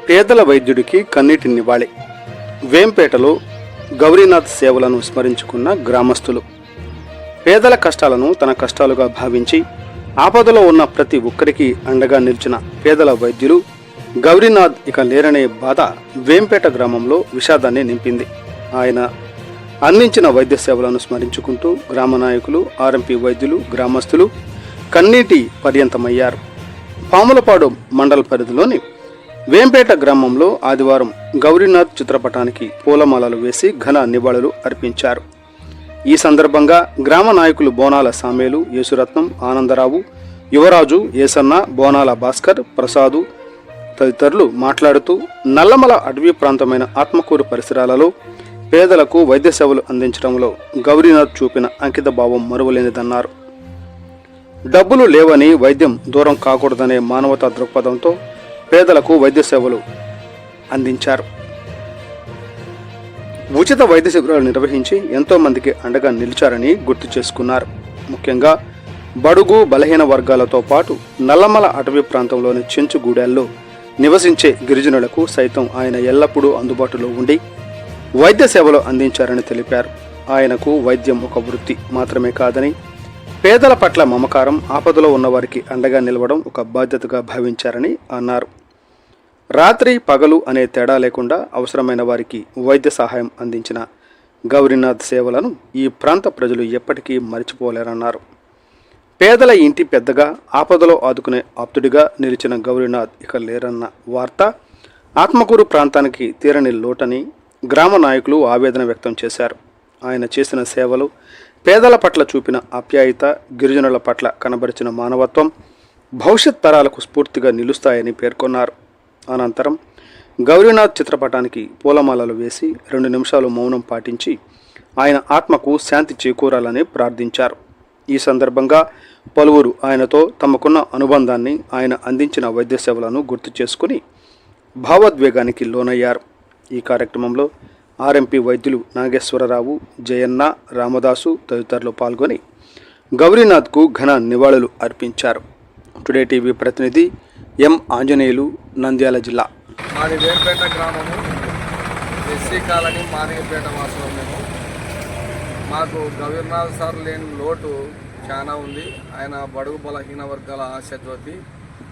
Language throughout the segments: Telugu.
పేదల వైద్యుడికి కన్నీటి నివాళి. వేంపేటలో గౌరీనాథ్ సేవలను స్మరించుకున్న గ్రామస్తులు. పేదల కష్టాలను తన కష్టాలుగా భావించి ఆపదలో ఉన్న ప్రతి ఒక్కరికి అండగా నిలిచిన పేదల వైద్యులు గౌరీనాథ్ ఇక లేరనే బాధ వేంపేట గ్రామంలో విషాదాన్ని నింపింది. ఆయన అందించిన వైద్య సేవలను స్మరించుకుంటూ గ్రామ నాయకులు, ఆర్ఎంపీ వైద్యులు, గ్రామస్తులు కన్నీటి పర్యంతమయ్యారు. పాములపాడు మండల పరిధిలోని వేంపేట గ్రామంలో ఆదివారం గౌరీనాథ్ చిత్రపటానికి పూలమాలలు వేసి ఘన నివాళులు అర్పించారు. ఈ సందర్భంగా గ్రామ నాయకులు బోనాల సామేలు, యేసురత్నం, ఆనందరావు, యువరాజు, ఏసన్న, బోనాల భాస్కర్, ప్రసాదు తదితరులు మాట్లాడుతూ నల్లమల అటవీ ప్రాంతమైన ఆత్మకూరు పరిసరాలలో పేదలకు వైద్య సేవలు అందించడంలో గౌరీనాథ్ చూపిన అంకిత భావం మరువలేనిదన్నారు. డబ్బులు లేవని వైద్యం దూరం కాకూడదనే మానవతా దృక్పథంతో పేదలకు వైద్య సేవలు అందించారు. ఉచిత వైద్య శిబిరాలు నిర్వహించి ఎంతో మందికి అండగా నిలిచారని గుర్తు చేసుకున్నారు. ముఖ్యంగా బడుగు బలహీన వర్గాలతో పాటు నల్లమల అటవీ ప్రాంతంలోని చెంచుగూడెల్లో నివసించే గిరిజనులకు సైతం ఆయన ఎల్లప్పుడూ అందుబాటులో ఉండి వైద్య సేవలు అందించారని తెలిపారు. ఆయనకు వైద్యం ఒక వృత్తి మాత్రమే కాదని, పేదల పట్ల మమకారం, ఆపదలో ఉన్నవారికి అండగా నిలవడం ఒక బాధ్యతగా భావించారని అన్నారు. రాత్రి పగలు అనే తేడా లేకుండా అవసరమైన వారికి వైద్య సహాయం అందించిన గౌరీనాథ్ సేవలను ఈ ప్రాంత ప్రజలు ఎప్పటికీ మర్చిపోలేరన్నారు. పేదల ఇంటి పెద్దగా, ఆపదలో ఆదుకునే ఆప్తుడిగా నిలిచిన గౌరీనాథ్ ఇక లేరన్న వార్త ఆత్మకూరు ప్రాంతానికి తీరని లోటని గ్రామ నాయకులు ఆవేదన వ్యక్తం చేశారు. ఆయన చేసిన సేవలు, పేదల పట్ల చూపిన ఆప్యాయత, గిరిజనుల పట్ల కనబరిచిన మానవత్వం భవిష్యత్ తరాలకు స్ఫూర్తిగా నిలుస్తాయని పేర్కొన్నారు. అనంతరం గౌరీనాథ్ చిత్రపటానికి పూలమాలలు వేసి 2 నిమిషాలు మౌనం పాటించి ఆయన ఆత్మకు శాంతి చేకూరాలని ప్రార్థించారు. ఈ సందర్భంగా పలువురు ఆయనతో తమకున్న అనుబంధాన్ని, ఆయన అందించిన వైద్య సేవలను గుర్తు చేసుకుని భావోద్వేగానికి లోనయ్యారు. ఈ కార్యక్రమంలో ఆర్ఎంపీ వైద్యులు నాగేశ్వరరావు, జయన్న, రామదాసు తదితరులు పాల్గొని గౌరీనాథ్కు ఘన నివాళులు అర్పించారు. టుడే టీవీ ప్రతినిధి ఎం ఆంజనేయులు, నంద్యాల జిల్లా. మాది వేంపేట గ్రామము, ఎస్సీ కాలనీ, మాదిగపేట వాసులు మేము. మాకు గౌరీనాథ్ సార్ లేని లోటు చాలా ఉంది. ఆయన బడుగు బలహీన వర్గాల ఆశాజ్యోతి,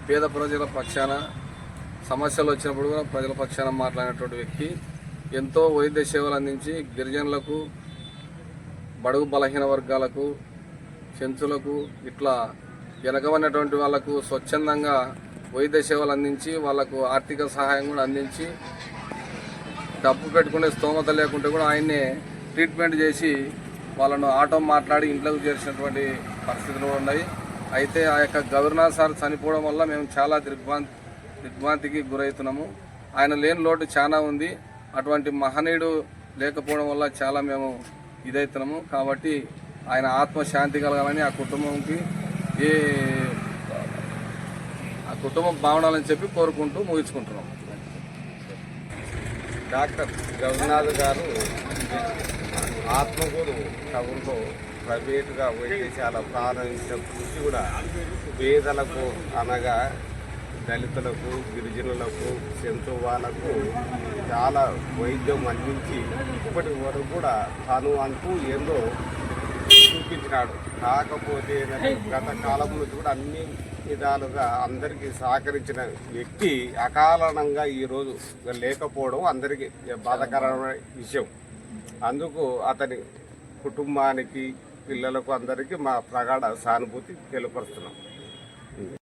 పేద ప్రజల పక్షాన సమస్యలు వచ్చినప్పుడు కూడా ప్రజల పక్షాన మాట్లాడినటువంటి వ్యక్తి. ఎంతో వైద్య సేవలు అందించి గిరిజనులకు, బడుగు బలహీన వర్గాలకు, చెంచులకు, ఇట్లా వెనకబడినటువంటి వాళ్లకు స్వచ్ఛందంగా వైద్య సేవలు అందించి వాళ్ళకు ఆర్థిక సహాయం కూడా అందించి, డబ్బు పెట్టుకునే స్తోమత లేకుంటే కూడా ఆయన్నే ట్రీట్మెంట్ చేసి వాళ్ళను ఆటో మాట్లాడి ఇంట్లోకి చేర్చినటువంటి పరిస్థితులు ఉన్నాయి. అయితే ఆ యొక్క గవర్నర్ సార్ చనిపోవడం వల్ల మేము చాలా దిగ్భ్రాంతికి గురవుతున్నాము. ఆయన లేని లోటు చాలా ఉంది. అటువంటి మహనీయుడు లేకపోవడం వల్ల చాలా మేము ఇదవుతున్నాము. కాబట్టి ఆయన ఆత్మశాంతి కలగాలని ఆ కుటుంబం బాగుండాలని చెప్పి కోరుకుంటూ ముగించుకుంటున్నాం. డాక్టర్ గౌరీనాథ్ గారు ఆత్మకూరు టౌన్లో ప్రైవేటుగా వైద్యశాల ప్రారంభించిన కృషి కూడా పేదలకు అనగా దళితులకు, గిరిజనులకు, సెంటు వాళ్ళకు చాలా వైద్యం అందించి ఇప్పటి వరకు కూడా తను అంటూ ఏందో చూపించినాడు. కాకపోతే గత కాలం నుంచి కూడా అన్ని విధాలుగా అందరికీ సహకరించిన వ్యక్తి అకారణంగా ఈరోజు లేకపోవడం అందరికీ బాధాకరమైన విషయం. అందుకు అతని కుటుంబానికి, పిల్లలకు అందరికీ మా ప్రగాఢ సానుభూతి తెలియపరుస్తున్నాం.